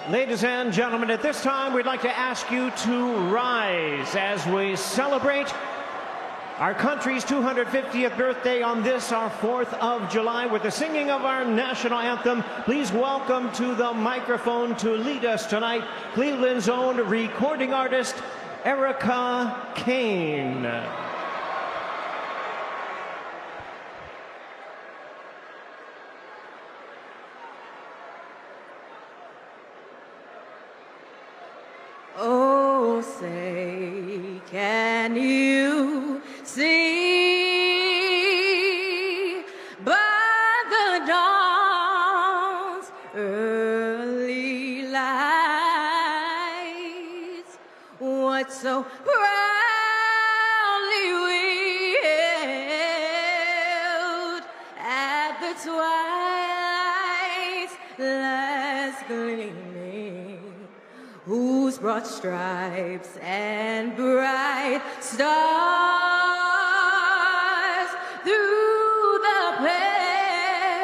Ladies and gentlemen, at this time, we'd like to ask you to rise as we celebrate our country's 250th birthday on this, our 4th of July, with the singing of our national anthem. Please welcome to the microphone to lead us tonight, Cleveland's own recording artist, Erica Kane. Oh, say, can you see by the dawn's early lights what so proudly we hailed at the twilight's last gleaming, whose broad stripes and bright stars through the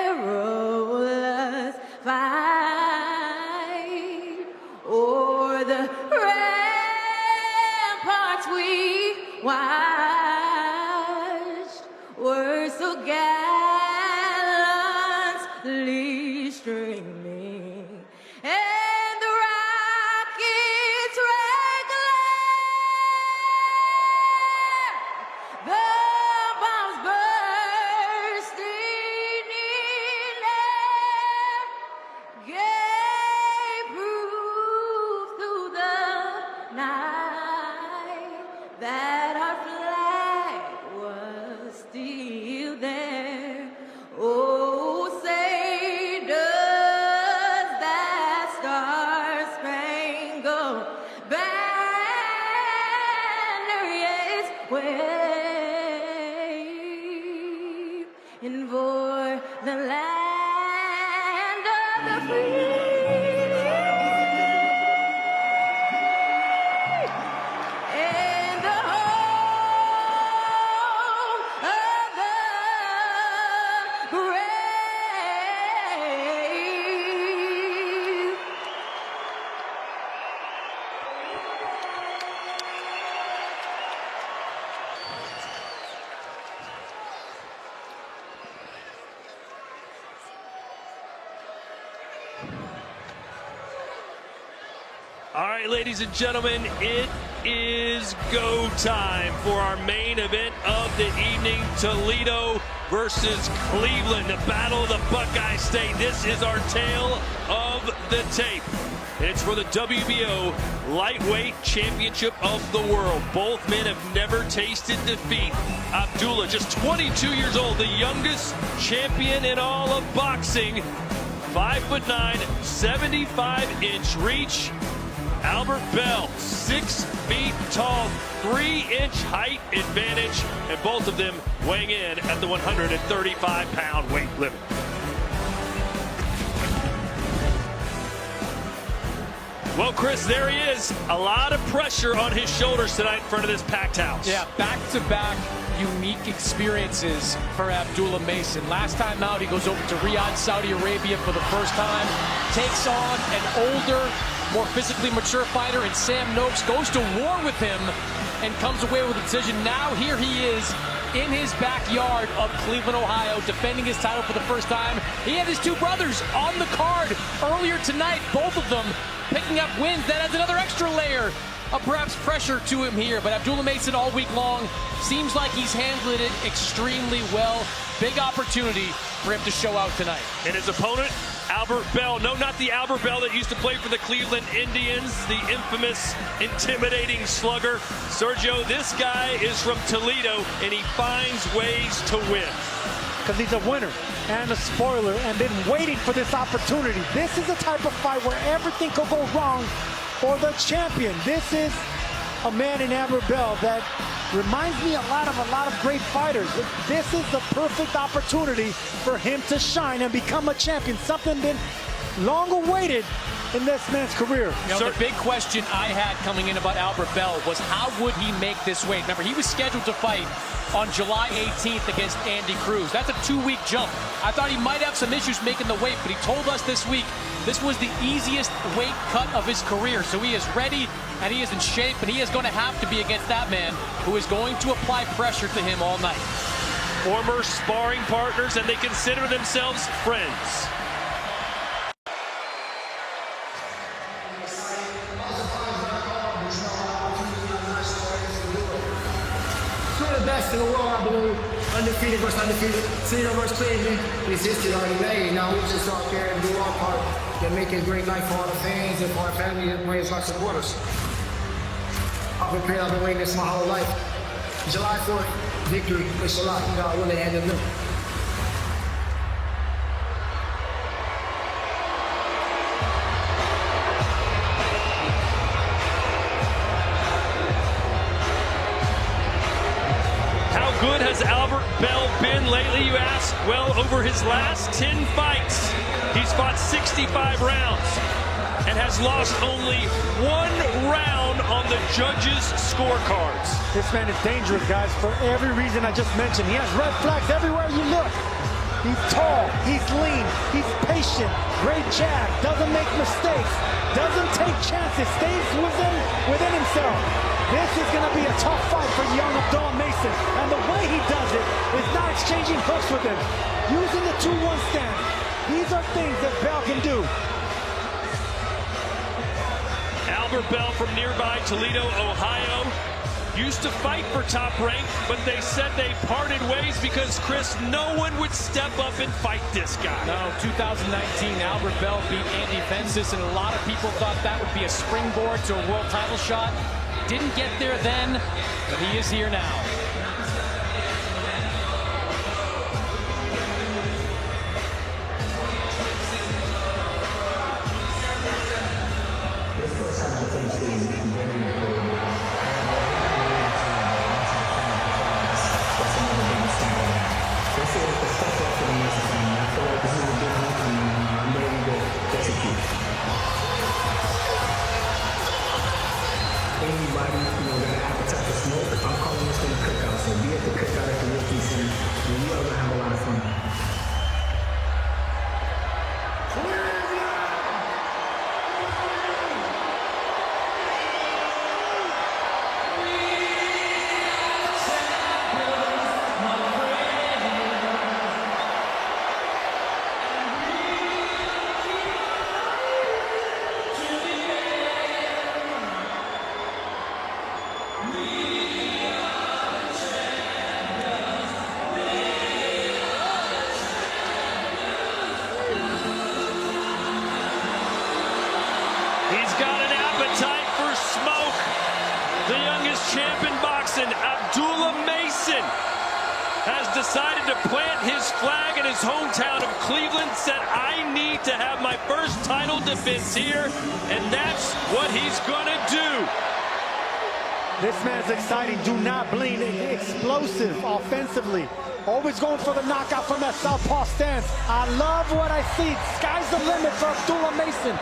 perilous fight o'er the ramparts we watched were so gallantly streaming, and the rockets regular, the bombs bursting in air, gave proof through the night that our flag was still there. Oh, say does that star-spangled banner yet wave and for the land of the free and the home of the brave. All right, ladies and gentlemen, it is go time for our main event of the evening, Toledo versus Cleveland, the battle of the Buckeye State. This is our tale of the tape. It's for the WBO Lightweight Championship of the World. Both men have never tasted defeat. Abdullah, just 22 years old, the youngest champion in all of boxing. 5'9", 75-inch reach. Albert Bell, 6 feet tall, 3-inch height advantage, and both of them weighing in at the 135-pound weight limit. Well, Chris, there he is. A lot of pressure on his shoulders tonight in front of this packed house. Yeah, back-to-back unique experiences for Abdullah Mason. Last time out, he goes over to Riyadh, Saudi Arabia for the first time, takes on an older, more physically mature fighter, and Sam Noakes goes to war with him and comes away with a decision. Now here he is in his backyard of Cleveland, Ohio, defending his title for the first time. He had his two brothers on the card earlier tonight, both of them picking up wins. That adds another extra layer of perhaps pressure to him here. But Abdullah Mason all week long seems like he's handled it extremely well. Big opportunity for him to show out tonight. And his opponent, Albert Bell. No, not the Albert Bell that used to play for the Cleveland Indians, the infamous, intimidating slugger. Sergio, this guy is from Toledo, and he finds ways to win. Because he's a winner and a spoiler and been waiting for this opportunity. This is the type of fight where everything could go wrong for the champion. This is a man in Albert Bell that reminds me a lot of great fighters. This is the perfect opportunity for him to shine and become a champion. Something been long awaited in this man's career. You know, the big question I had coming in about Albert Bell was how would he make this weight? Remember, he was scheduled to fight on July 18th against Andy Cruz. That's a 2-week jump. I thought he might have some issues making the weight, but he told us this week this was the easiest weight cut of his career. So he is ready and he is in shape, and he is going to have to be against that man who is going to apply pressure to him all night. Former sparring partners, and they consider themselves friends. Two of the best in the world, I believe. Undefeated versus undefeated. Cena versus Cleveland. It's history already made. Now we just out there and do our part and make it a great night for all the fans and for our family and raise our supporters. I've been waiting this my whole life. July 4th, victory. Wish a lot. God willing, and the Good has Albert Bell been lately, you ask? Well, over his last 10 fights, he's fought 65 rounds and has lost only 1 round on the judges' scorecards. This man is dangerous, guys, for every reason I just mentioned. He has red flags everywhere you look. He's tall, he's lean, he's patient, great jab, doesn't make mistakes, doesn't take chances, stays within himself. This is going to be a tough fight for young Abdullah Mason, and the way he does it is not exchanging hooks with him, using the 2-1 stance. These are things that Bell can do. Albert Bell from nearby Toledo, Ohio, used to fight for Top Rank, but they said they parted ways because, Chris, no one would step up and fight this guy. No, 2019, Albert Bell beat Andy Fences, and a lot of people thought that would be a springboard to a world title shot. Didn't get there then, but he is here now. Anybody, got an appetite for smoke, I'm calling this one a cookout. So be at the cookout at the Wilkie Center, and we are gonna have a lot of fun. He's got an appetite for smoke. The youngest champ in boxing, Abdullah Mason, has decided to plant his flag in his hometown of Cleveland, said, I need to have my first title defense here, and that's what he's going to do. This man's exciting. Do not blink. Explosive offensively. Always going for the knockout from that southpaw stance. I love what I see. Sky's the limit for Abdullah Mason.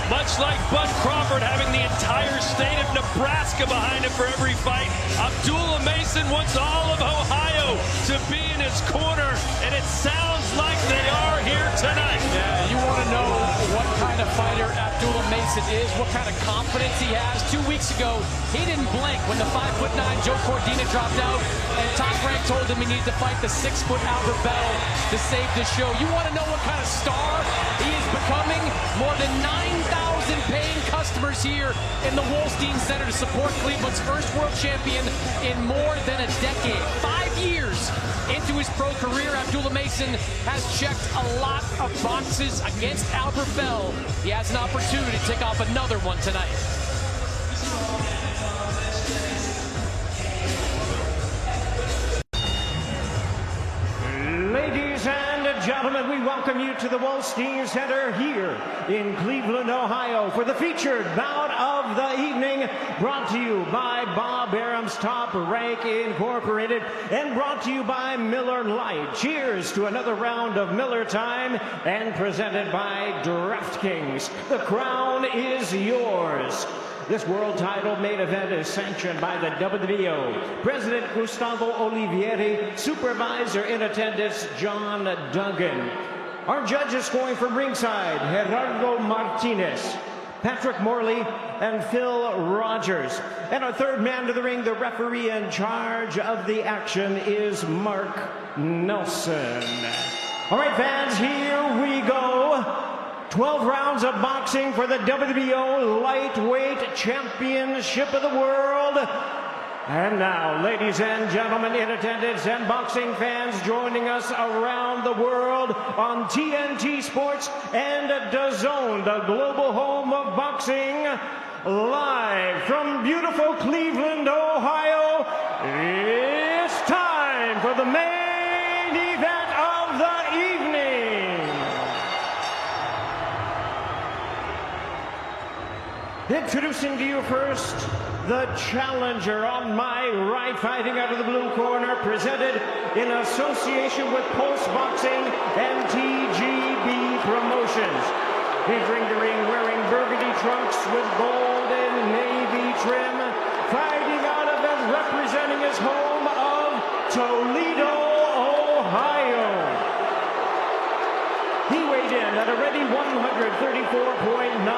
Much like Bud Crawford having the entire state of Nebraska behind him for every fight, Abdullah Mason wants all of Ohio to be in his corner, and it sounds like they are here tonight. Yeah, you want to know what kind of fighter Abdullah Mason is, what kind of confidence he has. 2 weeks ago, he didn't blink when the 5'9" Joe Cordina dropped out, and Top Rank told him he needed to fight the 6' Albert Bell to save the show. You want to know what kind of star he is becoming? More than 9,000 paying customers here in the Wolstein Center to support Cleveland's first world champion in more than a decade. 5 years into his pro career, Abdullah Mason has checked a lot of boxes against Albert Bell. He has an opportunity to take off another one tonight. we welcome you to the Wolstein Center here in Cleveland, Ohio for the featured bout of the evening, brought to you by Bob Arum's Top Rank Incorporated and brought to you by Miller Lite. Cheers to another round of Miller time and presented by DraftKings. The crown is yours. This world title main event is sanctioned by the WBO. President Gustavo Olivieri, supervisor in attendance John Duggan. Our judges scoring from ringside, Gerardo Martinez, Patrick Morley, and Phil Rogers. And our third man to the ring, the referee in charge of the action, is Mark Nelson. All right, fans, here we go. 12 rounds of boxing for the WBO Lightweight Championship of the World. And now, ladies and gentlemen in attendance and boxing fans joining us around the world on TNT Sports and DAZN, the global home of boxing, live from beautiful Cleveland, Ohio, it's time for the main event of the evening. Introducing to you first, the challenger on my right, fighting out of the blue corner, presented in association with Pulse Boxing and TGB Promotions. Entering the ring wearing burgundy trunks with gold and navy trim, fighting out of and representing his home of Toledo, Ohio. He weighed in at a ready 134.9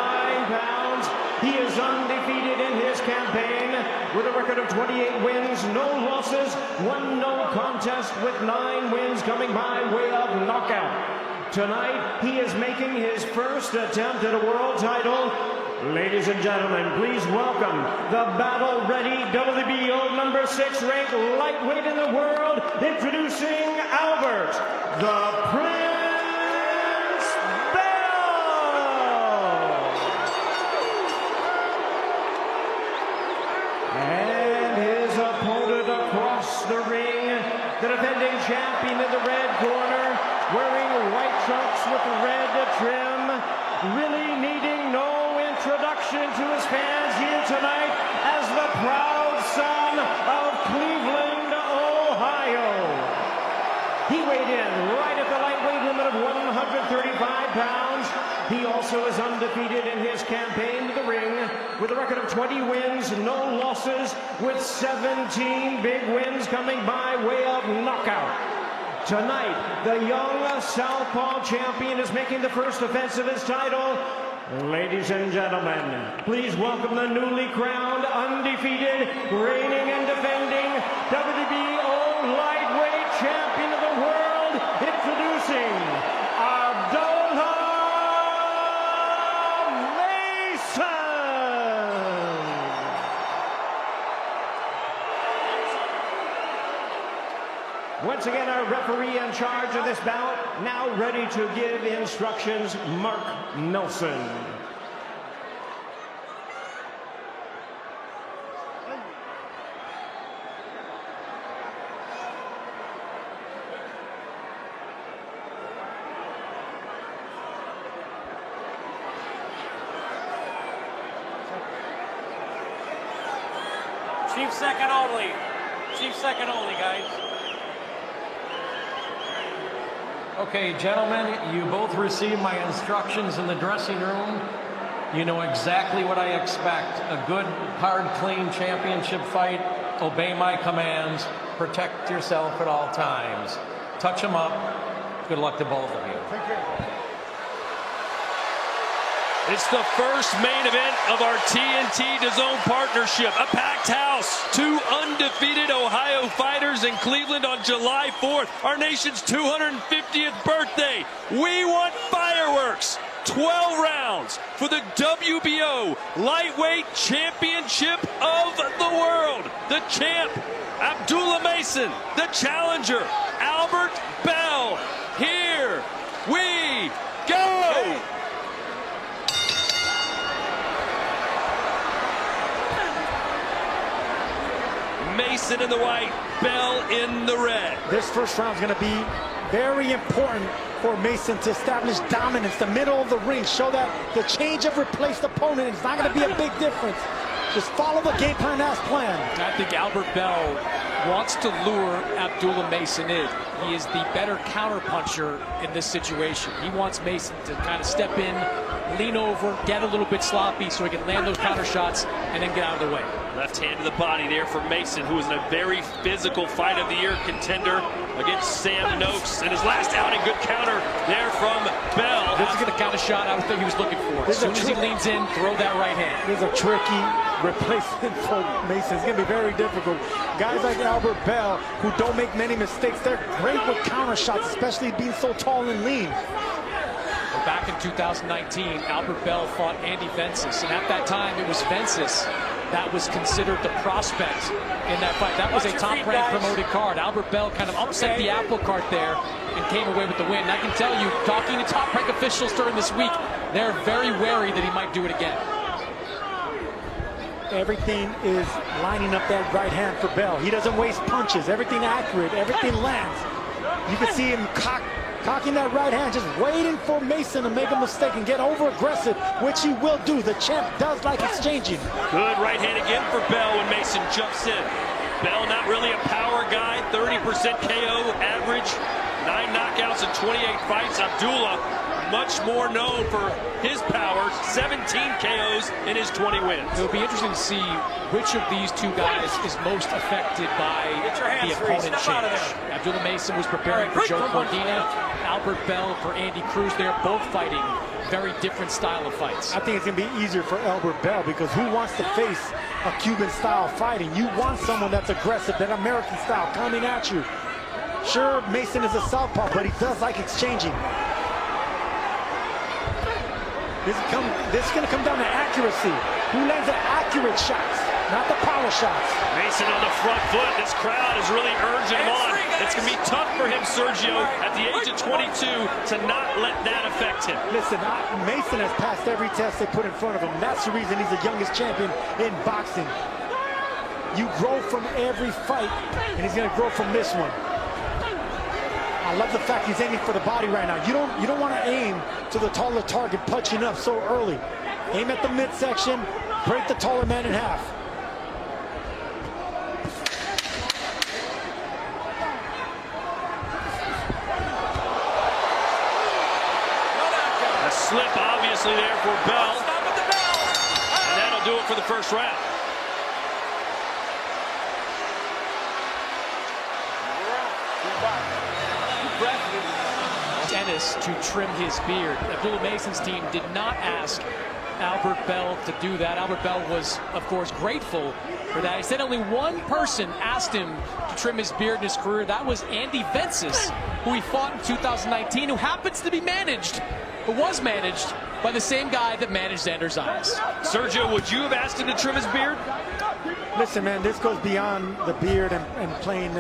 pounds. He is undefeated in his campaign with a record of 28 wins, no losses, one no contest with 9 wins coming by way of knockout. Tonight, he is making his first attempt at a world title. Ladies and gentlemen, please welcome the battle-ready WBO number 6 ranked lightweight in the world, introducing Albert, the Prince. The ring, the defending champion in the red corner, wearing white trunks with red trim, really needing no introduction to his fans here tonight as the proud son of Cleveland, Ohio. He weighed in right at the lightweight limit of 135 pounds. He also is undefeated in his campaign to the ring with a record of 20 wins, no losses, with 17 big wins coming by way of knockout. Tonight, the young Southpaw champion is making the first defense of his title. Ladies and gentlemen, please welcome the newly crowned, undefeated, reigning and defending WBO lightweight champion of the world, introducing Abdullah. Once again, our referee in charge of this bout, now ready to give instructions, Mark Nelson. Chief second only. Chief second only, guys. Okay, gentlemen, you both received my instructions in the dressing room. You know exactly what I expect. A good, hard, clean championship fight. Obey my commands. Protect yourself at all times. Touch them up. Good luck to both of you. Take care. It's the first main event of our TNT DAZN partnership. A packed house. 2 undefeated Ohio fighters in Cleveland on July 4th. Our nation's 250th birthday. We want fireworks. 12 rounds for the WBO Lightweight Championship of the World. The champ, Abdullah Mason. The challenger, Albert Bell. Here we go. Mason in the white, Bell in the red. This first round is going to be very important for Mason to establish dominance, the middle of the ring, show that the change of replaced opponent is not going to be a big difference. Just follow the game plan as planned. I think Albert Bell wants to lure Abdullah Mason in. He is the better counterpuncher in this situation. He wants Mason to kind of step in, lean over, get a little bit sloppy so he can land those counter shots and then get out of the way. Left hand to the body there for Mason, who is in a very physical fight of the year contender against Sam Noakes. And his last outing, good counter there from Bell. This is the kind of shot I would think he was looking for. As soon as he leans in, throw that right hand. This is a tricky replacement for Mason. It's going to be very difficult. Guys like Albert Bell, who don't make many mistakes, they're great with counter shots, especially being so tall and lean. Back in 2019, Albert Bell fought Andy Vences, and at that time it was Vences that was considered the prospect in that fight. That was a top-ranked promoted card. Albert Bell kind of upset the apple cart there and came away with the win. And I can tell you, talking to top-ranked officials during this week, they're very wary that he might do it again. Everything is lining up that right hand for Bell. He doesn't waste punches. Everything accurate. Everything lands. You can see him cocking that right hand, just waiting for Mason to make a mistake and get over-aggressive, which he will do. The champ does like exchanging. Good right hand again for Bell when Mason jumps in. Bell not really a power guy, 30% KO average, 9 knockouts in 28 fights. Abdullah, much more known for his power, 17 KOs in his 20 wins. It'll be interesting to see which of these two guys is most affected by the opponent change. Abdullah Mason was preparing for Joe Cordina. Albert Bell for Andy Cruz. They're both fighting very different style of fights. I think it's going to be easier for Albert Bell because who wants to face a Cuban-style fighting? You want someone that's aggressive, that American style, coming at you. Sure, Mason is a southpaw, but he does like exchanging. This is going to come down to accuracy. Who lands the accurate shots, not the power shots. Mason on the front foot. This crowd is really urging him on. It's going to be tough for him, Sergio, at the age of 22, to not let that affect him. Listen, Mason has passed every test they put in front of him. That's the reason he's the youngest champion in boxing. You grow from every fight, and he's going to grow from this one. I love the fact he's aiming for the body right now. You don't want to aim to the taller target, punching up so early. Aim at the midsection, break the taller man in half. A slip obviously there for Bell. And that'll do it for the first round. Dennis to trim his beard. Abdullah Mason's team did not ask Albert Bell to do that. Albert Bell was, of course, grateful for that. He said only one person asked him to trim his beard in his career. That was Andy Vences, who he fought in 2019, who happens to be managed, or was managed, by the same guy that managed Xander Zayas. Sergio, would you have asked him to trim his beard? Listen, man, this goes beyond the beard and playing,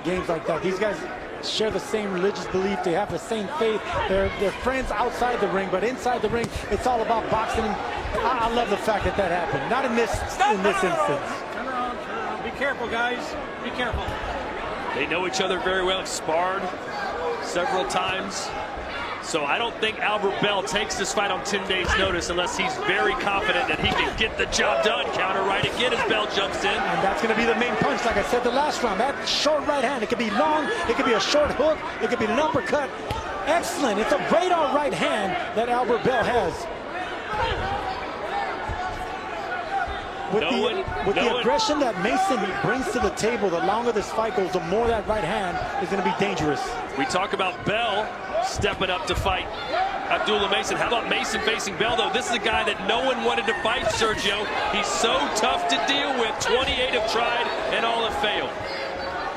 games like that. These guys share the same religious belief. They have the same faith. They're friends outside the ring, but inside the ring, it's all about boxing. I love the fact that happened. Not in this instance. Turn around. Be careful, guys. Be careful. They know each other very well, sparred several times. So I don't think Albert Bell takes this fight on 10 days' notice unless he's very confident that he can get the job done. Counter right again as Bell jumps in. And that's going to be the main punch, like I said the last round. That short right hand, it could be long, it could be a short hook, it could be an uppercut. Excellent. It's a radar right hand that Albert Bell has. With the aggression that Mason brings to the table, the longer this fight goes, the more that right hand is going to be dangerous. We talk about Bell stepping up to fight Abdullah Mason. How about Mason facing Bell, though? This is a guy that no one wanted to fight, Sergio. He's so tough to deal with. 28 have tried, and all have failed.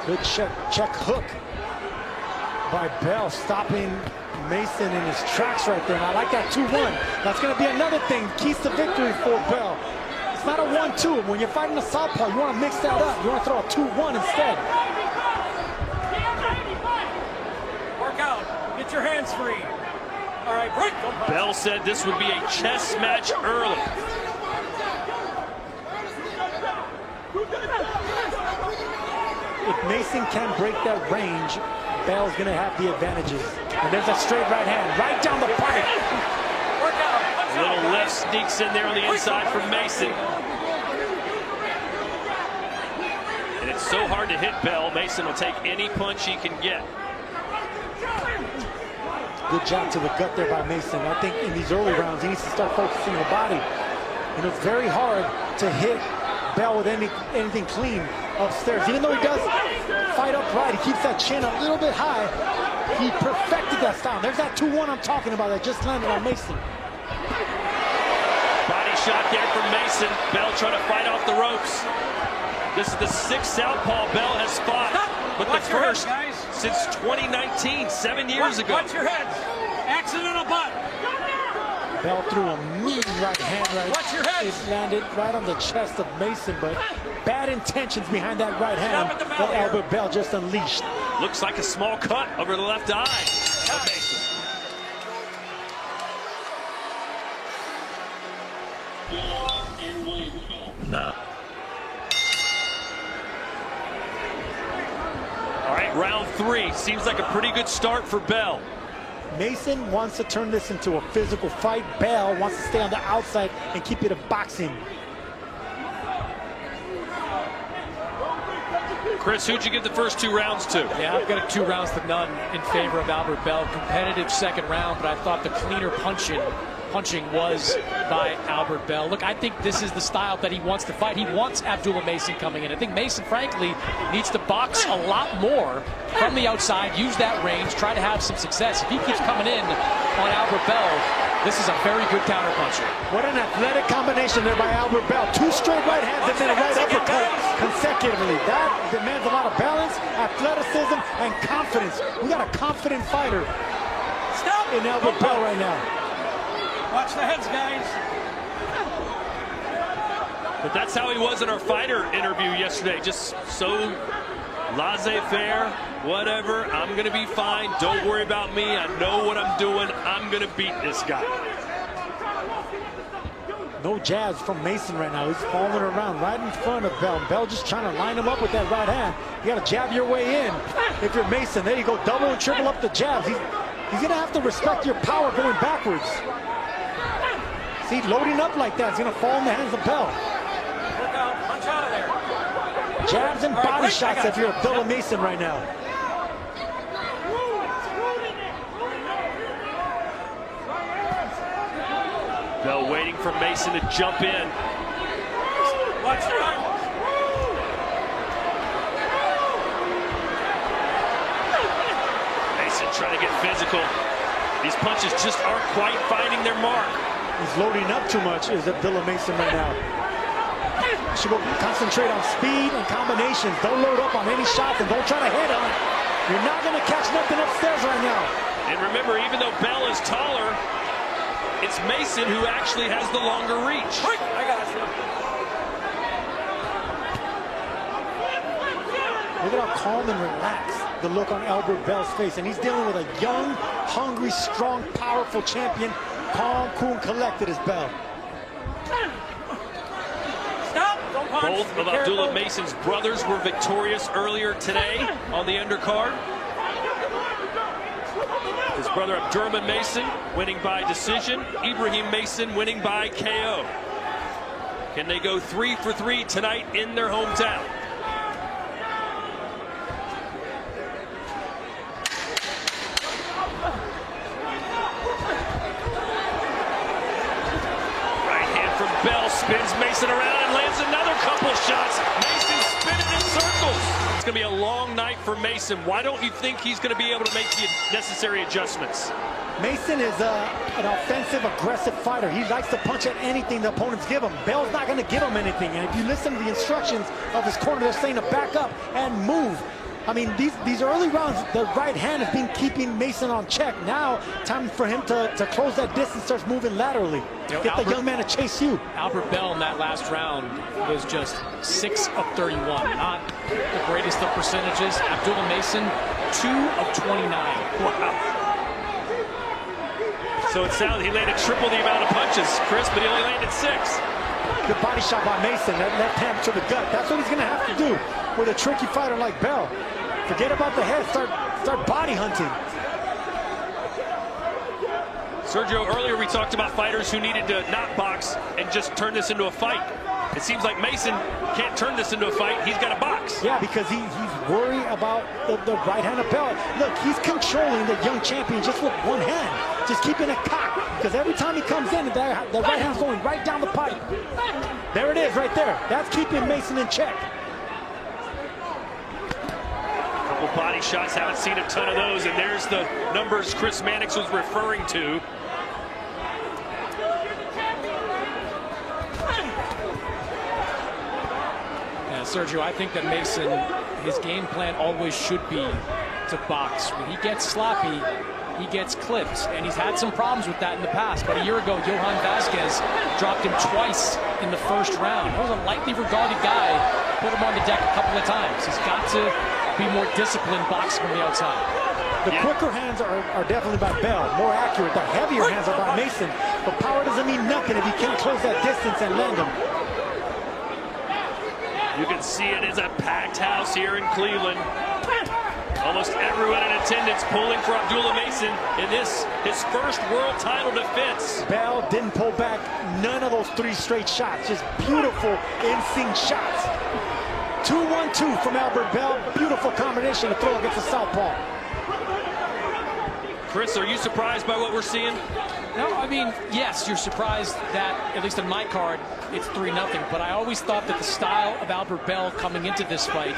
Good check hook by Bell, stopping Mason in his tracks right there. And I like that 2-1. That's going to be another thing, keys to victory for Bell. It's not a 1-2. When you're fighting a southpaw, you want to mix that up. You want to throw a 2-1 instead. Work out. Get your hands free. All right, break. Bell said this would be a chess match early. If Mason can break that range, Bell's going to have the advantages. And there's a straight right hand, right down the pipe. Work out. Punch A little out, left guys. sneaks in there on the inside from Mason. And it's so hard to hit Bell. Mason will take any punch he can get. Good job to the gut there by Mason. I think in these early rounds, he needs to start focusing on the body. You know, it's very hard to hit Bell with anything clean upstairs. Even though he does fight upright, he keeps that chin a little bit high. He perfected that style. There's that 2-1 I'm talking about that just landed on Mason. Body shot there from Mason. Bell trying to fight off the ropes. This is the 6th southpaw Bell has fought, but the Watch your heads, first guys. since 2019, 7 years ago. Watch your heads. Accidental butt. Bell threw a mean right hand right. Watch your heads. It landed right on the chest of Mason, but bad intentions behind that right hand at the bell that here. Albert Bell just unleashed. Looks like a small cut over the left eye of Mason. Nah. All right, round 3. Seems like a pretty good start for Bell. Mason wants to turn this into a physical fight. Bell wants to stay on the outside and keep it a boxing. Chris, who'd you give the first 2 rounds to? Yeah, I've got a 2 rounds to none in favor of Albert Bell. Competitive second round, but I thought the cleaner punching was by Albert Bell. Look, I think this is the style that he wants to fight. He wants Abdullah Mason coming in. I think Mason, frankly, needs to box a lot more from the outside, use that range, try to have some success. If he keeps coming in on Albert Bell, this is a very good counterpuncher. What an athletic combination there by Albert Bell. 2 straight right hands and then a right uppercut consecutively. That demands a lot of balance, athleticism, and confidence. We got a confident fighter in Albert Bell right now. Watch the heads, guys. But that's how he was in our fighter interview yesterday. Just so laissez-faire, whatever. I'm going to be fine. Don't worry about me. I know what I'm doing. I'm going to beat this guy. No jabs from Mason right now. He's falling around right in front of Bell. Bell just trying to line him up with that right hand. You got to jab your way in. If you're Mason, there you go. Double and triple up the jabs. He's going to have to respect your power going backwards. See, loading up like that is going to fall in the hands of Bell. Work out. Punch out of there. Jabs and All right, body wait, I shots got if you're Abdullah Mason right now. Bell waiting for Mason to jump in. Watch your arm. Mason trying to get physical. These punches just aren't quite finding their mark. He's loading up too much, is Abdullah Mason right now. Should go concentrate on speed and combinations. Don't load up on any shots and don't try to hit on it. You're not going to catch nothing upstairs right now. And remember, even though Bell is taller, it's Mason who actually has the longer reach. I got you. Look at how calm and relaxed the look on Albert Bell's face. And he's dealing with a young, hungry, strong, powerful champion. Calm, cool, and collected as Bell. Stop. Don't punch. Both Be of Abdullah careful. Mason's brothers were victorious earlier today on the undercard. His brother Abdurrahman Mason winning by decision. Ibrahim Mason winning by KO. Can they go 3 for 3 tonight in their hometown? Right hand from Bell spins Mason around and lands another couple shots. Mason spinning in circles. It's going to be a long night for Mason. Why don't you think he's going to be able to make the necessary adjustments? Mason is an offensive, aggressive fighter. He likes to punch at anything the opponents give him. Bell's not going to give him anything. And if you listen to the instructions of his corner, they're saying to back up and move. I mean, these early rounds, the right hand has been keeping Mason on check. Now, time for him to close that distance, starts moving laterally. Get the young man to chase you. Albert Bell in that last round was just 6 of 31. Not the greatest of percentages. Abdullah Mason, 2 of 29. Wow. So it sounded he landed triple the amount of punches, Chris, but he only landed 6. Good body shot by Mason, that left hand to the gut. That's what he's going to have to do with a tricky fighter like Bell. Forget about the head, start body hunting. Sergio, earlier we talked about fighters who needed to not box and just turn this into a fight. It seems like Mason can't turn this into a fight. He's got to box. Yeah, because he's worried about the right hand of Bell. Look, he's controlling the young champion just with one hand, just keeping it cocked. Because every time he comes in, the right hand's going right down the pipe. There it is, right there. That's keeping Mason in check. Couple body shots, haven't seen a ton of those, and there's the numbers Chris Mannix was referring to. Sergio, I think that Mason, his game plan always should be to box. When he gets sloppy, he gets clipped, and he's had some problems with that in the past. But a year ago, Johan Vasquez dropped him twice in the first round. That was a lightly regarded guy, put him on the deck a couple of times. He's got to be more disciplined boxing from the outside. The quicker hands are definitely by Bell, more accurate. The heavier hands are by Mason. But power doesn't mean nothing if you can't close that distance and land him. You can see it is a packed house here in Cleveland. Almost everyone in attendance pulling for Abdullah Mason in this, his first world title defense. Bell didn't pull back none of those 3 straight shots. Just beautiful in-sync shots. 2-1-2 from Albert Bell. Beautiful combination to throw against the southpaw. Chris, are you surprised by what we're seeing? No, I mean, yes, you're surprised that, at least in my card, it's 3-0. But I always thought that the style of Albert Bell coming into this fight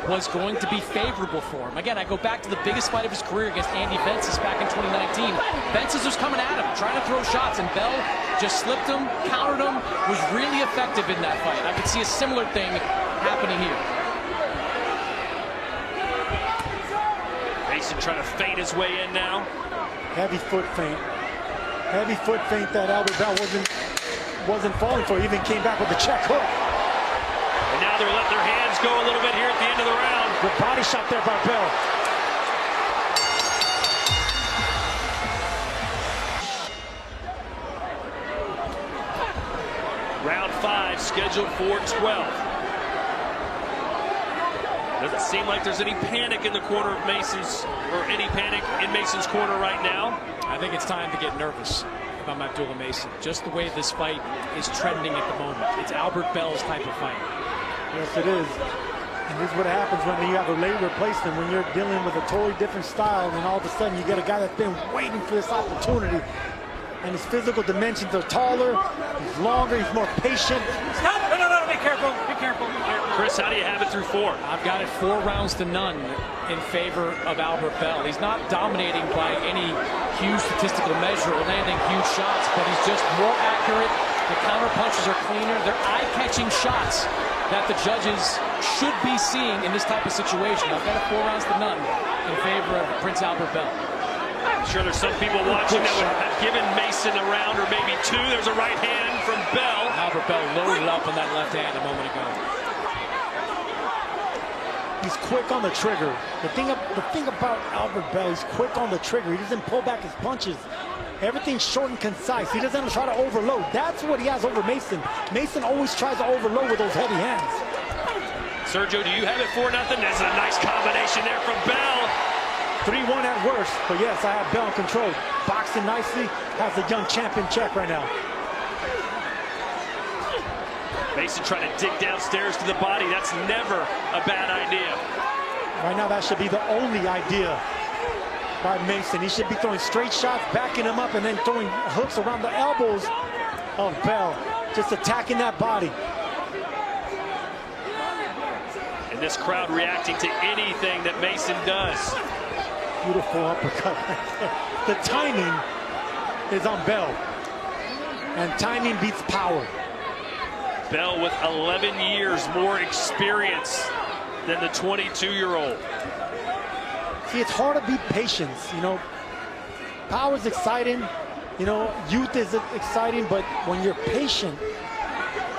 was going to be favorable for him. Again, I go back to the biggest fight of his career against Andy Vences back in 2019. Vences was coming at him, trying to throw shots, and Bell just slipped him, countered him, was really effective in that fight. I could see a similar thing happening here. Mason trying to feint his way in now. Heavy foot feint. Heavy foot feint that Albert Bell wasn't falling for. He even came back with a check hook. And now they're letting their hands go a little bit here at the end of the round. Good body shot there by Bell. Round 5 scheduled for 12. Doesn't seem like there's any panic in the corner of Mason's, or any panic in Mason's corner right now. I think it's time to get nervous about Abdullah Mason. Just the way this fight is trending at the moment. It's Albert Bell's type of fight. Yes, it is. And this is what happens when you have a late replacement, when you're dealing with a totally different style, and all of a sudden you get a guy that's been waiting for this opportunity. And his physical dimensions are taller, he's longer, he's more patient. Stop! No, be careful, be careful, be careful. Chris, how do you have it through 4? I've got it 4 rounds to none in favor of Albert Bell. He's not dominating by any huge statistical measure or landing huge shots, but he's just more accurate. The counter punches are cleaner. They're eye-catching shots that the judges should be seeing in this type of situation. I've got it 4 rounds to none in favor of Prince Albert Bell. I'm sure there's some people watching that would have given Mason a round or maybe 2. There's a right hand from Bell. Albert Bell loaded up on that left hand a moment ago. He's quick on the trigger. The thing about Albert Bell, he's quick on the trigger. He doesn't pull back his punches. Everything's short and concise. He doesn't try to overload. That's what he has over Mason. Mason always tries to overload with those heavy hands. Sergio, do you have it 4-0? That's a nice combination there from Bell. 3-1 at worst, but yes, I have Bell in control. Boxing nicely, has the young champion check right now. Mason trying to dig downstairs to the body. That's never a bad idea. Right now, that should be the only idea by Mason. He should be throwing straight shots, backing him up, and then throwing hooks around the elbows of Bell, just attacking that body. And this crowd reacting to anything that Mason does. Beautiful uppercut right there. The timing is on Bell, and timing beats power. Bell with 11 years more experience than the 22-year-old. See, it's hard to be patient. You know, power's exciting. You know, youth is exciting, but when you're patient,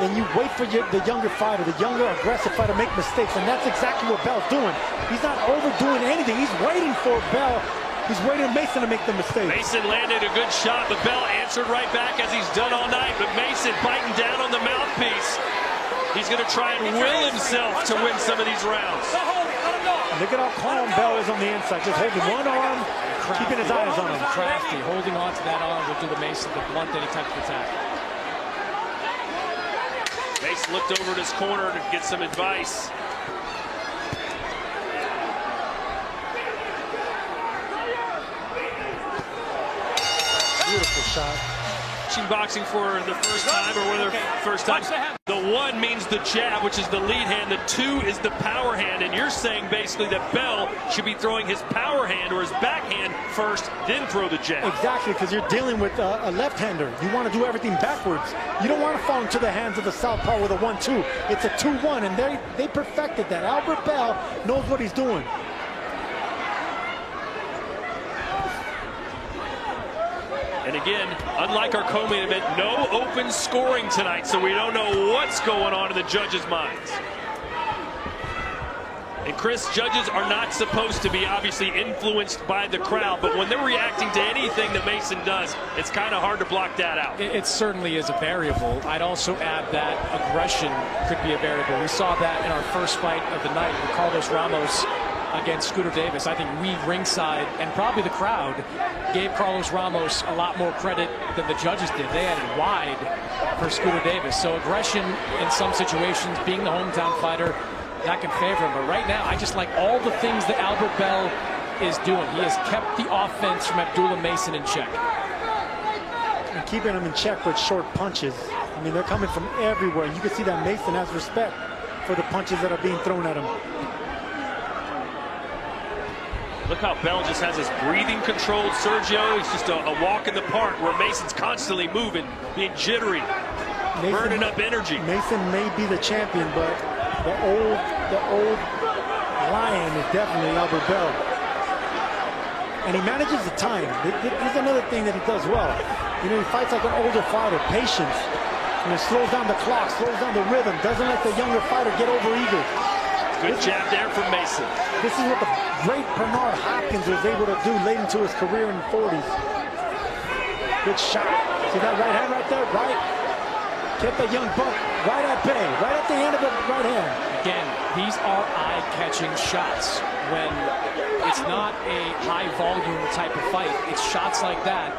then you wait for the younger fighter, the younger aggressive fighter to make mistakes, and that's exactly what Bell's doing. He's not overdoing anything. He's waiting for Bell. He's waiting for Mason to make the mistake. Mason landed a good shot, but Bell answered right back as he's done all night. But Mason biting down on the mouthpiece. He's going to try and will himself to win some of these rounds. No holding, no Look at how calm Bell is on the inside, just holding one arm, keeping his eyes on him. Crafty, holding on to that arm will do the Mason to blunt any type of attack. Mason looked over at his corner to get some advice. Beautiful shot. Boxing for the first time, or whether first time. The 1 means the jab, which is the lead hand. The 2 is the power hand, and you're saying basically that Bell should be throwing his power hand or his backhand first, then throw the jab. Exactly, because you're dealing with a left-hander. You want to do everything backwards. You don't want to fall into the hands of the southpaw with a 1-2. It's a 2-1, and they perfected that. Albert Bell knows what he's doing. And again, unlike our co-main event, no open scoring tonight, so we don't know what's going on in the judges' minds. And Chris, judges are not supposed to be obviously influenced by the crowd, but when they're reacting to anything that Mason does, it's kind of hard to block that out. It certainly is a variable. I'd also add that aggression could be a variable. We saw that in our first fight of the night with Carlos Ramos against Scooter Davis. I think we ringside and probably the crowd gave Carlos Ramos a lot more credit than the judges did. They had it wide for Scooter Davis. So aggression in some situations, being the hometown fighter, that can favor him. But right now, I just like all the things that Albert Bell is doing. He has kept the offense from Abdullah Mason in check. And keeping him in check with short punches. I mean, they're coming from everywhere. You can see that Mason has respect for the punches that are being thrown at him. Look how Bell just has his breathing controlled, Sergio. He's just a walk in the park where Mason's constantly moving, being jittery, burning up energy. Mason may be the champion, but the old lion is definitely Albert Bell. And he manages the time. This is another thing that he does well. You know, he fights like an older fighter, patience. And it slows down the clock, slows down the rhythm, doesn't let the younger fighter get overeager. Good jab there from Mason. This is what the great Bernard Hopkins was able to do late into his career in the 40s. Good shot. See that right hand right there? Right. Kept that young buck right at bay, right at the end of the right hand. Again, these are eye-catching shots. When it's not a high-volume type of fight, it's shots like that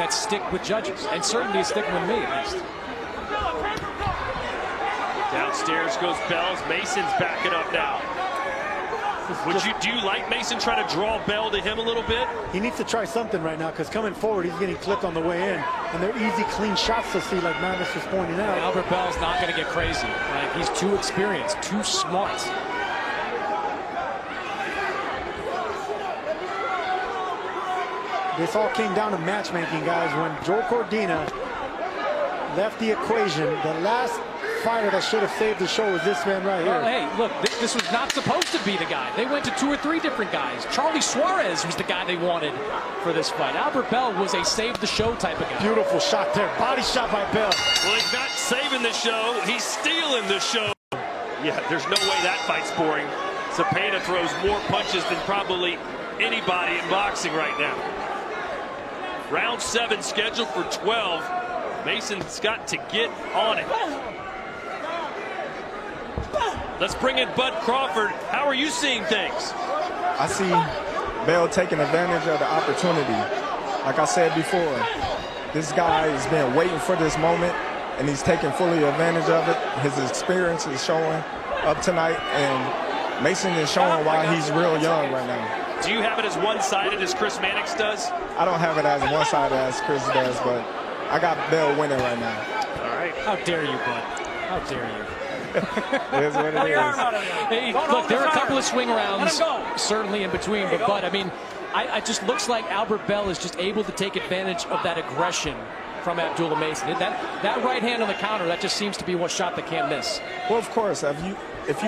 that stick with judges, and certainly it's sticking with me at least. Downstairs goes Bell. Mason's backing up now. Do you like Mason trying to draw Bell to him a little bit? He needs to try something right now, because coming forward, he's getting clipped on the way in. And they're easy, clean shots to see, like Magnus was pointing out. Albert Bell's not going to get crazy. Right? He's too experienced, too smart. This all came down to matchmaking, guys. When Joe Cordina left the equation, the last fighter that should have saved the show was this man right here. Well, hey, look, this was not supposed to be the guy. They went to 2 or 3 different guys. Charlie Suarez was the guy they wanted for this fight. Albert Bell was a save-the-show type of guy. Beautiful shot there. Body shot by Bell. Well, he's not saving the show. He's stealing the show. Yeah, there's no way that fight's boring. Cepeda throws more punches than probably anybody in boxing right now. Round 7 scheduled for 12. Mason's got to get on it. Let's bring in Bud Crawford. How are you seeing things? I see Bell taking advantage of the opportunity. Like I said before, this guy has been waiting for this moment, and he's taking fully advantage of it. His experience is showing up tonight, and Mason is showing why he's real young right now. Do you have it as one-sided as Chris Mannix does? I don't have it as one-sided as Chris does, but I got Bell winning right now. All right. How dare you, Bud? How dare you? It is what it is. Hey, look, there are a couple of swing rounds, certainly in between, but Bud, I mean, it just looks like Albert Bell is just able to take advantage of that aggression from Abdullah Mason. That right hand on the counter, that just seems to be one shot that can't miss. Well, of course, if you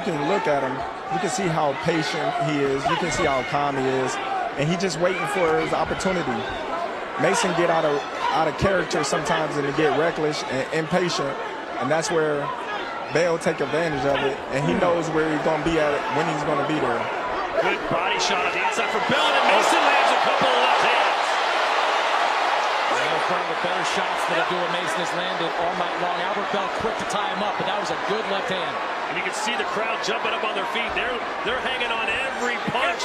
can look at him, you can see how patient he is. You can see how calm he is, and he's just waiting for his opportunity. Mason get out of character sometimes and to get reckless and impatient, and that's where Bell take advantage of it, and he knows where he's going to be at it when he's going to be there. Good body shot on the inside for Bell, and Mason lands a couple of left hands. One of the better shots that Abdullah Mason has landed all night long. Albert Bell quick to tie him up, but that was a good left hand. And you can see the crowd jumping up on their feet. They're hanging on every punch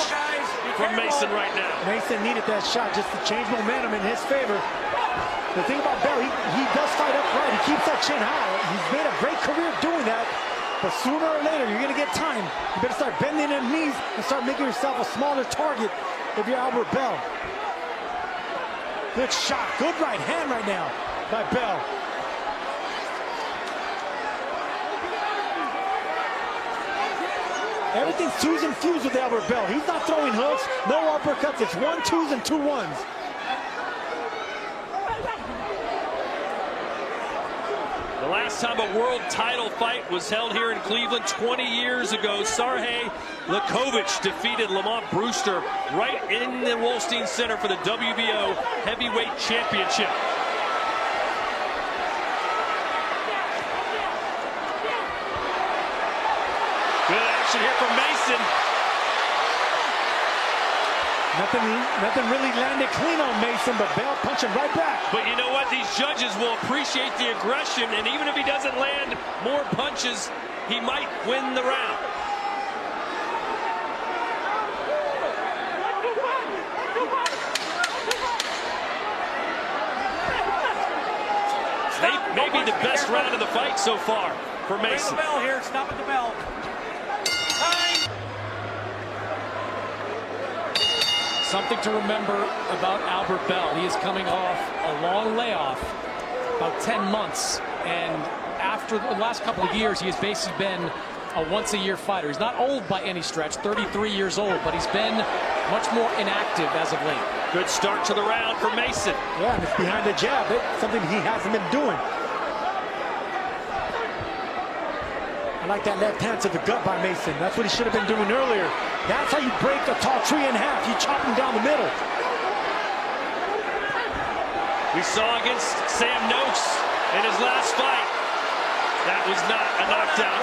from Mason right now. Mason needed that shot just to change momentum in his favor. The thing about Bell, he does fight upright. He keeps that chin high. He's made a great career doing that. But sooner or later, you're going to get time. You better start bending them knees and start making yourself a smaller target if you're Albert Bell. Good shot. Good right hand right now by Bell. Everything's twos and fews with Albert Bell. He's not throwing hooks, no uppercuts. It's 1-2s and 2-1s. The last time a world title fight was held here in Cleveland 20 years ago, Sergey Lakovic defeated Lamont Brewster right in the Wolstein Center for the WBO Heavyweight Championship. Good action here from Mason. Nothing really landed clean on Mason, but Bell punching right back. But you know what? These judges will appreciate the aggression, and even if he doesn't land more punches, he might win the round. Maybe the best round of the fight so far for Mason. Ring the bell here. Stop at the bell. Time. Something to remember about Albert Bell. He is coming off a long layoff, about 10 months. And after the last couple of years, he has basically been a once-a-year fighter. He's not old by any stretch, 33 years old, but he's been much more inactive as of late. Good start to the round for Mason. Yeah, and it's behind the jab. It's something he hasn't been doing. I like that left hand to the gut by Mason. That's what he should have been doing earlier. That's how you break a tall tree in half. You chop him down the middle. We saw against Sam Noakes in his last fight. That was not a knockdown.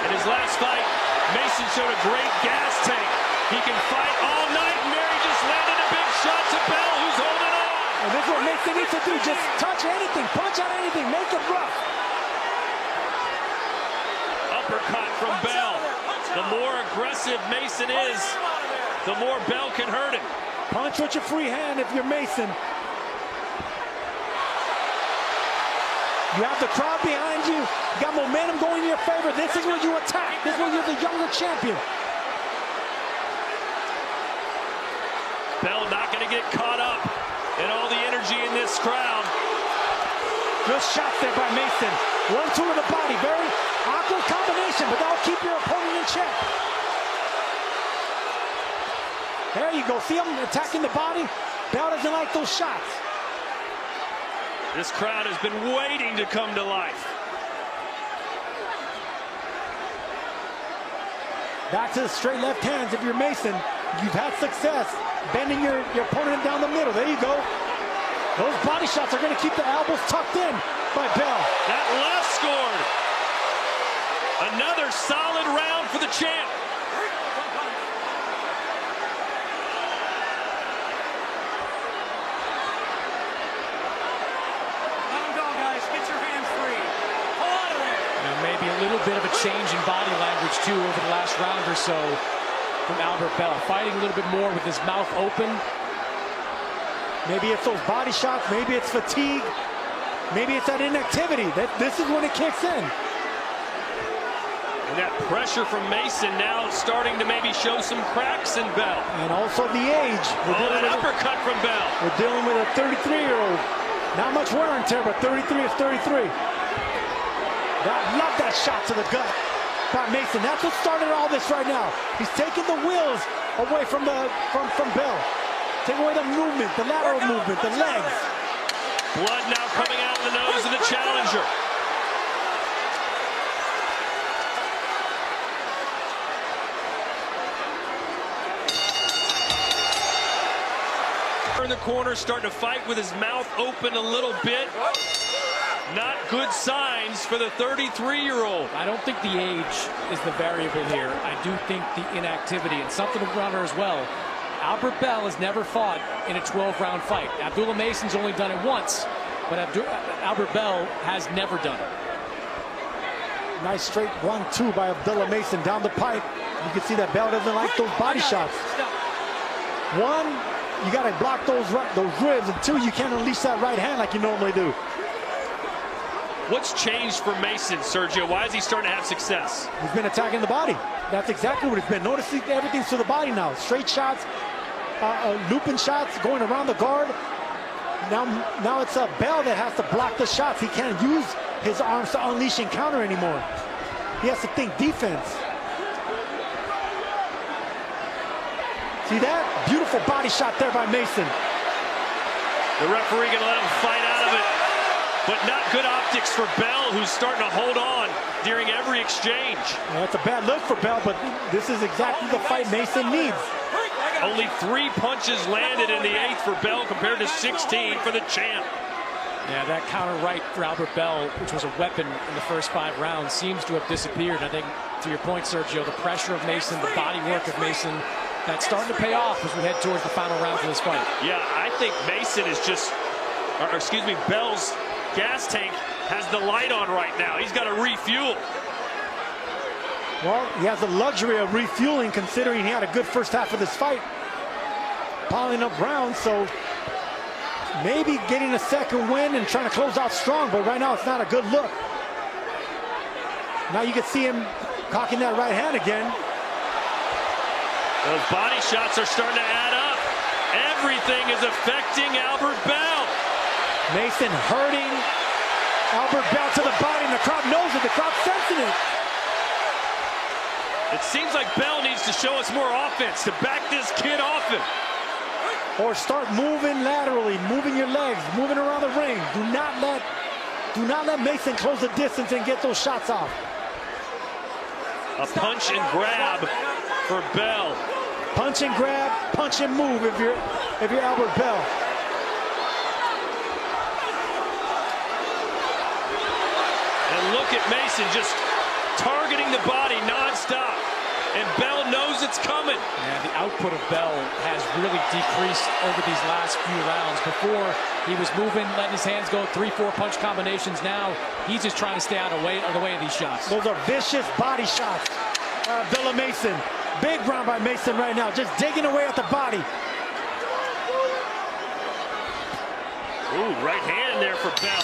In his last fight, Mason showed a great gas tank. He can fight all night, and there he just landed a big shot to Bell, who's holding on. And this is what Mason needs to do. Just touch anything, punch out anything, make it rough. Uppercut from Bell. The more aggressive Mason is, the more Bell can hurt him. Punch with your free hand if you're Mason. You have the crowd behind you. You got momentum going in your favor. This is where you attack. This is where you're the younger champion. Bell not going to get caught up in all the energy in this crowd. Good shot there by Mason. 1-2 to the body. Very awkward combination, but that'll keep your opponent in check. There you go. See him attacking the body? Bell doesn't like those shots. This crowd has been waiting to come to life. Back to the straight left hands. If you're Mason, you've had success bending your opponent down the middle. There you go. Those body shots are going to keep the elbows tucked in by Bell. That left scored. Another solid round for the champ. Let him go, guys. Get your hands free. Pull out of there. Now maybe a little bit of a change in body language, too, over the last round or so from Albert Bell. Fighting a little bit more with his mouth open. Maybe it's those body shots. Maybe it's fatigue. Maybe it's that inactivity. This is when it kicks in. And that pressure from Mason now starting to maybe show some cracks in Bell. And also the age. That uppercut from Bell. We're dealing with a 33-year-old. Not much wear and tear, but 33 is 33. Love that shot to the gut by Mason. That's what started all this right now. He's taking the wheels away from Bell. Take away the movement, the lateral movement, the legs. Blood now coming out of the nose of the challenger. In the corner, starting to fight with his mouth open a little bit. Not good signs for the 33-year-old. I don't think the age is the variable here. I do think the inactivity, and something to run her as well. Albert Bell has never fought in a 12-round fight. Abdullah Mason's only done it once, but Albert Bell has never done it. Nice straight 1-2 by Abdullah Mason down the pipe. You can see that Bell doesn't like those body shots. One, you got to block those ribs, and two, you can't unleash that right hand like you normally do. What's changed for Mason, Sergio? Why is he starting to have success? He's been attacking the body. That's exactly what it's been. Notice everything's to the body now. Straight shots, looping shots, going around the guard. Now it's a Bell that has to block the shots. He can't use his arms to unleash and counter anymore. He has to think defense. See that? Beautiful body shot there by Mason. The referee gonna let him fight out of it, but not good optics for Bell, who's starting to hold on during every exchange. Well, that's a bad look for Bell, but this is exactly the fight Mason needs. Only 3 punches landed in the 8th for Bell compared to 16 for the champ. Yeah, that counter right for Albert Bell, which was a weapon in the first 5 rounds, seems to have disappeared. I think, to your point, Sergio, the pressure of Mason, the body work of Mason, that's starting to pay off as we head towards the final rounds of this fight. Yeah, I think Mason is just, or excuse me, Bell's gas tank has the light on right now. He's got to refuel. Well, he has the luxury of refueling considering he had a good first half of this fight. Piling up rounds, so maybe getting a second win and trying to close out strong, but right now it's not a good look. Now you can see him cocking that right hand again. Those body shots are starting to add up. Everything is affecting Albert Bell. Mason hurting Albert Bell to the body, and the crowd knows it. The crowd's sensing it. It seems like Bell needs to show us more offense to back this kid off him. Or start moving laterally, moving your legs, moving around the ring. Do not let Mason close the distance and get those shots off. A punch and grab for Bell. Punch and grab, punch and move if you're Albert Bell. And look at Mason just targeting the body nonstop. And Bell knows it's coming. And the output of Bell has really decreased over these last few rounds. Before, he was moving, letting his hands go, 3-4 punch combinations. Now, he's just trying to stay out of the way of these shots. Those are vicious body shots. Abdullah Mason. Big round by Mason right now, just digging away at the body. Ooh, right hand there for Bell.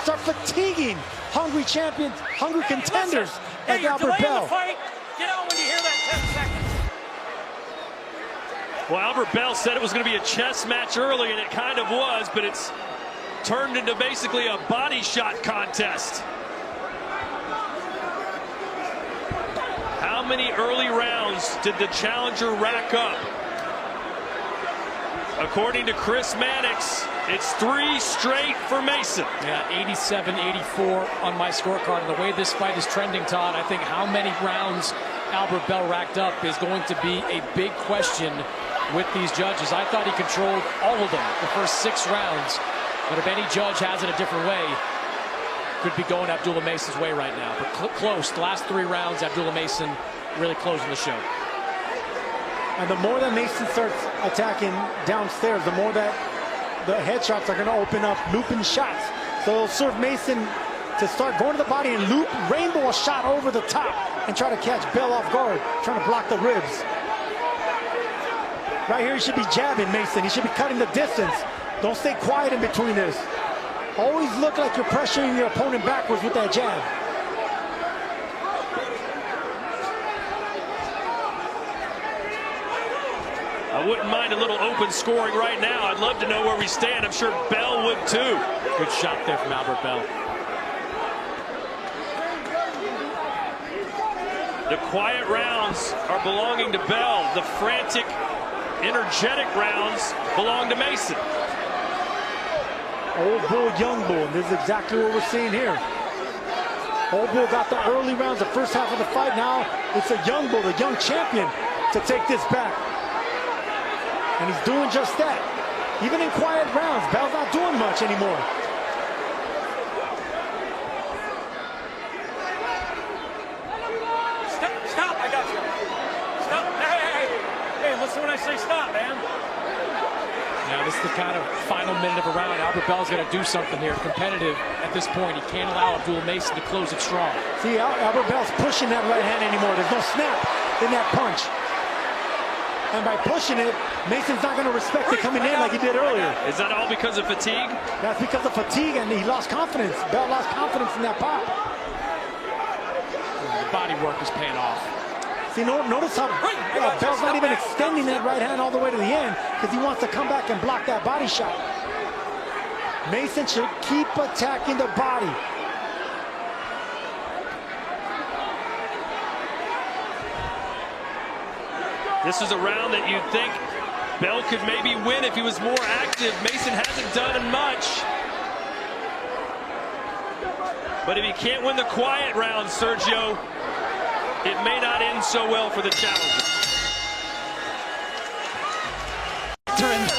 Start fatiguing hungry champions, hungry contenders like Albert Bell. The fight. Get out when you hear that 10 seconds. Well, Albert Bell said it was going to be a chess match early, and it kind of was, but it's turned into basically a body shot contest. How many early rounds did the challenger rack up? According to Chris Mannix, it's 3 straight for Mason. Yeah, 87-84 on my scorecard. And the way this fight is trending, Todd, I think how many rounds Albert Bell racked up is going to be a big question with these judges. I thought he controlled all of them, the first 6 rounds. But if any judge has it a different way, could be going Abdullah Mason's way right now. But close, the last 3 rounds, Abdullah Mason really closing the show. And the more that Mason starts attacking downstairs, the more that the headshots are going to open up looping shots. So it'll serve Mason to start going to the body and loop, rainbow a shot over the top and try to catch Bell off guard, trying to block the ribs. Right here, he should be jabbing Mason. He should be cutting the distance. Don't stay quiet in between this. Always look like you're pressuring your opponent backwards with that jab. I wouldn't mind a little open scoring right now. I'd love to know where we stand. I'm sure Bell would too. Good shot there from Albert Bell. The quiet rounds are belonging to Bell. The frantic, energetic rounds belong to Mason. Old bull, young bull. This is exactly what we're seeing here. Old bull got the early rounds, the first half of the fight. Now it's a young bull, the young champion, to take this back. And he's doing just that. Even in quiet rounds, Bell's not doing much anymore. Stop, I got you. Stop. Hey, listen when I say stop, man. Now this is the kind of final minute of a round. Albert Bell's got to do something here. Competitive at this point. He can't allow Abdullah Mason to close it strong. See, Albert Bell's pushing that right hand anymore. There's no snap in that punch. And by pushing it, Mason's not going to respect it coming in like he did earlier. Is that all because of fatigue? That's because of fatigue, and he lost confidence. Bell lost confidence in that pop. The body work is paying off. See, notice how Bell's not even extending that right hand all the way to the end because he wants to come back and block that body shot. Mason should keep attacking the body. This is a round that you'd think Bell could maybe win if he was more active. Mason hasn't done much. But if he can't win the quiet round, Sergio, it may not end so well for the challenger.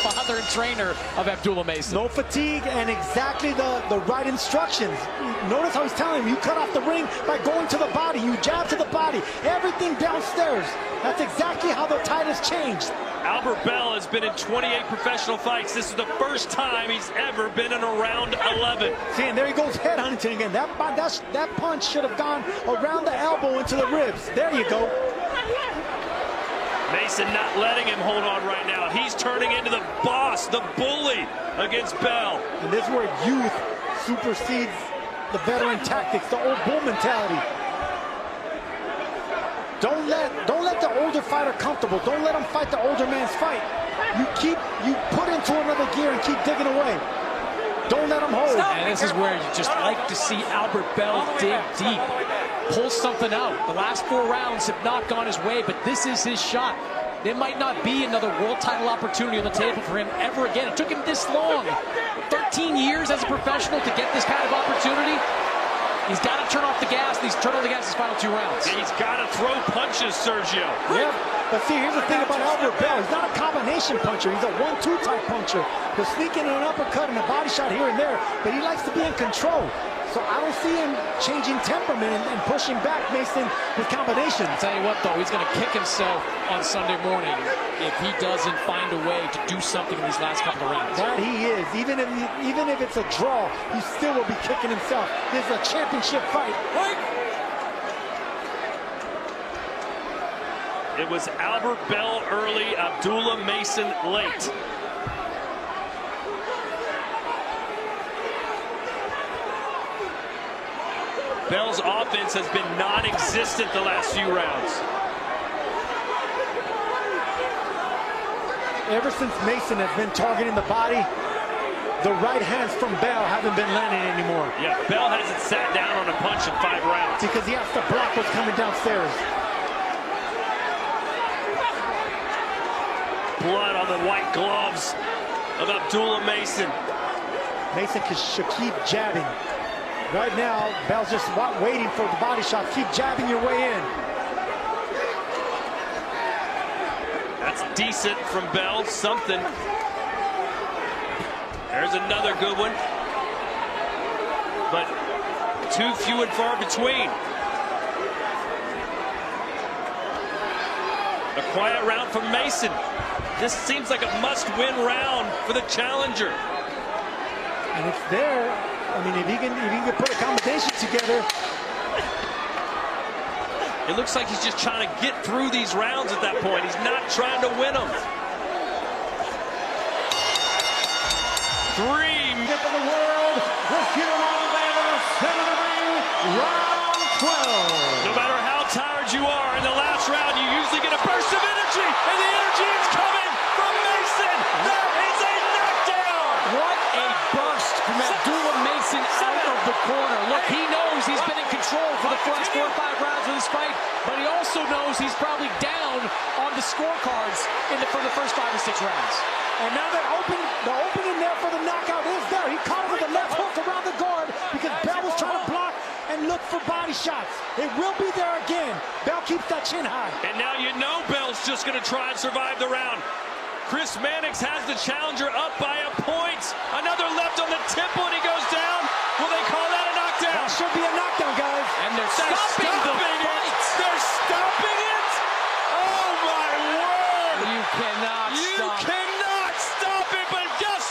Father and trainer of Abdullah Mason. No fatigue and exactly the right instructions. Notice how he's telling him, you cut off the ring by going to the body. You jab to the body. Everything downstairs. That's exactly how the tide has changed. Albert Bell has been in 28 professional fights. This is the first time he's ever been in a round 11. See, and there he goes headhunting again. That punch should have gone around the elbow into the ribs. There you go. Mason not letting him hold on right now. He's turning into the boss, the bully against Bell. And this is where youth supersedes the veteran tactics, the old bull mentality. Don't let the older fighter comfortable. Don't let him fight the older man's fight. You put into another gear and keep digging away. Don't let him hold. And this is where you just like to see Albert Bell dig deep, pull something out. The last 4 rounds have not gone his way, but this is his shot. There might not be another world title opportunity on the table for him ever again. It took him this long, 13 years as a professional to get this kind of opportunity. He's got to turn off the gas, and he's turned off the gas his final 2 rounds. He's got to throw punches, Sergio. Yeah, but see, here's the thing about Albert Bell. He's not a combination puncher. He's a 1-2 type puncher. He'll sneak in an uppercut and a body shot here and there, but he likes to be in control. So I don't see him changing temperament and pushing back Mason with combinations. I'll tell you what, though, he's going to kick himself on Sunday morning if he doesn't find a way to do something in these last couple of rounds. That he is. Even if it's a draw, he still will be kicking himself. This is a championship fight. It was Albert Bell early, Abdullah Mason late. Bell's offense has been non-existent the last few rounds. Ever since Mason has been targeting the body, the right hands from Bell haven't been landing anymore. Yeah, Bell hasn't sat down on a punch in 5 rounds. Because he has to block what's coming downstairs. Blood on the white gloves of Abdullah Mason. Mason should keep jabbing. Right now, Bell's just waiting for the body shot. Keep jabbing your way in. That's decent from Bell, something. There's another good one. But too few and far between. A quiet round from Mason. This seems like a must-win round for the challenger. And it's there. I mean, if he can put a combination together. It looks like he's just trying to get through these rounds at that point. He's not trying to win them. 3. Champion of the world, the hero of the center of the ring, round 12. No matter how tired you are in the last round, you usually get a burst of energy, and the energy is coming from Mason. That is a knockdown. What a burst from Abdullah Mason out of the corner. Look, he knows he's been in control for the first 4 or 5 rounds of this fight, but he also knows he's probably down on the scorecards for the first 5 or 6 rounds. And now the opening there for the knockout is there. He caught him with a left hook around the guard because Bell was trying to block and look for body shots. It will be there again. Bell keeps that chin high. And now you know Bell's just going to try and survive the round. Chris Mannix has the challenger up by a point. Another left on the temple, and he goes down. Will they call that a knockdown? That should be a knockdown, guys. And they're stopping the fight. They're stopping it. Oh my word! You cannot You stop. cannot stop it, but guess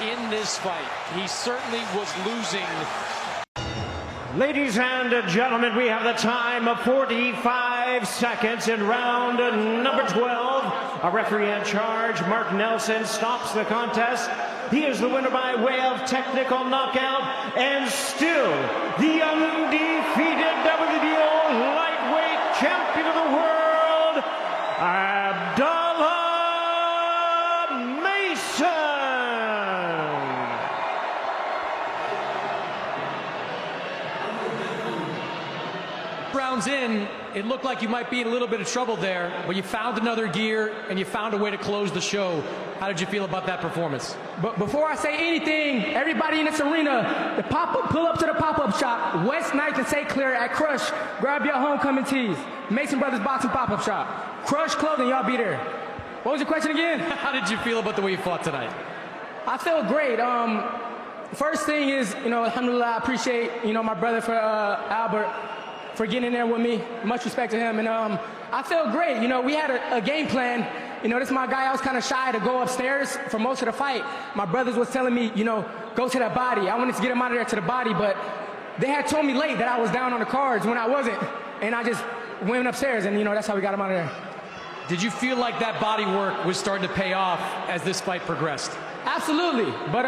in this fight. He certainly was losing. Ladies and gentlemen, we have the time of 45 seconds in round number 12. A referee in charge, Mark Nelson, stops the contest. He is the winner by way of technical knockout and still the undefeated WBO lightweight champion of the world, Abdullah Mason. Rounds in, it looked like you might be in a little bit of trouble there, but you found another gear and you found a way to close the show. How did you feel about that performance? But before I say anything, everybody in this arena, pull up to the pop-up shop, West 9th and St. Clair at Crush. Grab your homecoming tees. Mason Brothers Boxing pop-up shop. Crush Clothing, y'all be there. What was your question again? How did you feel about the way you fought tonight? I feel great. First thing is, alhamdulillah, I appreciate, my brother for Albert for getting in there with me. Much respect to him. And I feel great. We had a game plan. This is my guy. I was kind of shy to go upstairs for most of the fight. My brothers was telling me, go to that body. I wanted to get him out of there to the body, but they had told me late that I was down on the cards when I wasn't. And I just went upstairs, and, that's how we got him out of there. Did you feel like that body work was starting to pay off as this fight progressed? Absolutely. But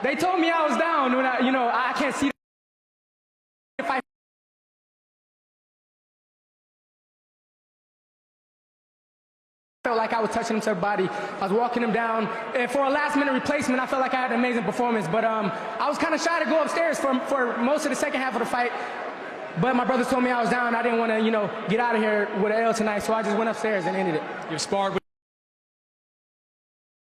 they told me I was down when I can't see if I felt like I was touching him to the body. I was walking him down. And for a last-minute replacement, I felt like I had an amazing performance. But I was kind of shy to go upstairs for most of the second half of the fight. But my brothers told me I was down. I didn't want to, get out of here with an L tonight. So I just went upstairs and ended it. You've sparred with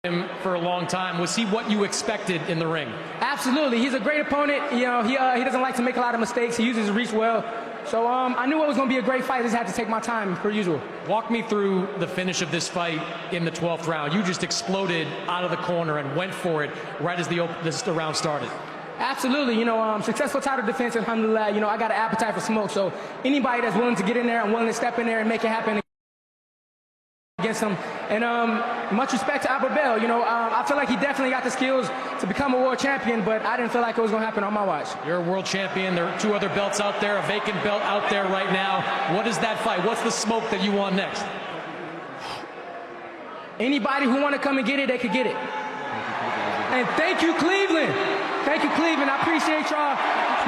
him for a long time. Was he what you expected in the ring? Absolutely. He's a great opponent. He doesn't like to make a lot of mistakes. He uses his reach well. So I knew it was going to be a great fight. I just had to take my time, per usual. Walk me through the finish of this fight in the 12th round. You just exploded out of the corner and went for it right as the round started. Absolutely. Successful title defense, alhamdulillah. I got an appetite for smoke. So anybody that's willing to get in there and willing to step in there and make it happen against him. And much respect to Albert Bell. I feel like he definitely got the skills to become a world champion, but I didn't feel like it was going to happen on my watch. You're a world champion. There are 2 other belts out there, a vacant belt out there right now. What is that fight? What's the smoke that you want next? Anybody who want to come and get it, they could get it. And thank you, Cleveland. Thank you, Cleveland. I appreciate y'all.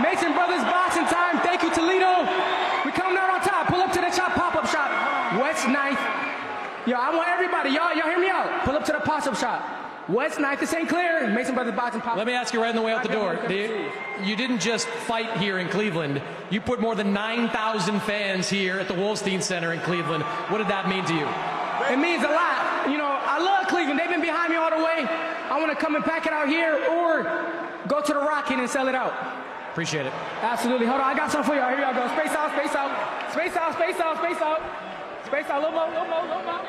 Mason Brothers Boxing Time. Thank you, Toledo. We coming out on top. Pull up to the pop-up shop. West 9th. Yo, I want everybody. Y'all hear me out. Pull up to the pop-up shop. West 9th to St. Clair. Mason Brothers Boxing pop-up. Let me ask you right on the way out the door. You didn't just fight here in Cleveland. You put more than 9,000 fans here at the Wolstein Center in Cleveland. What did that mean to you? It means a lot. I love Cleveland. They've been behind me all the way. I want to come and pack it out here or go to the Rocket and sell it out. Appreciate it. Absolutely. Hold on. I got something for y'all. Here y'all go. Space out, space out. Space out, space out, space out. Space out. A little more, little more, little more.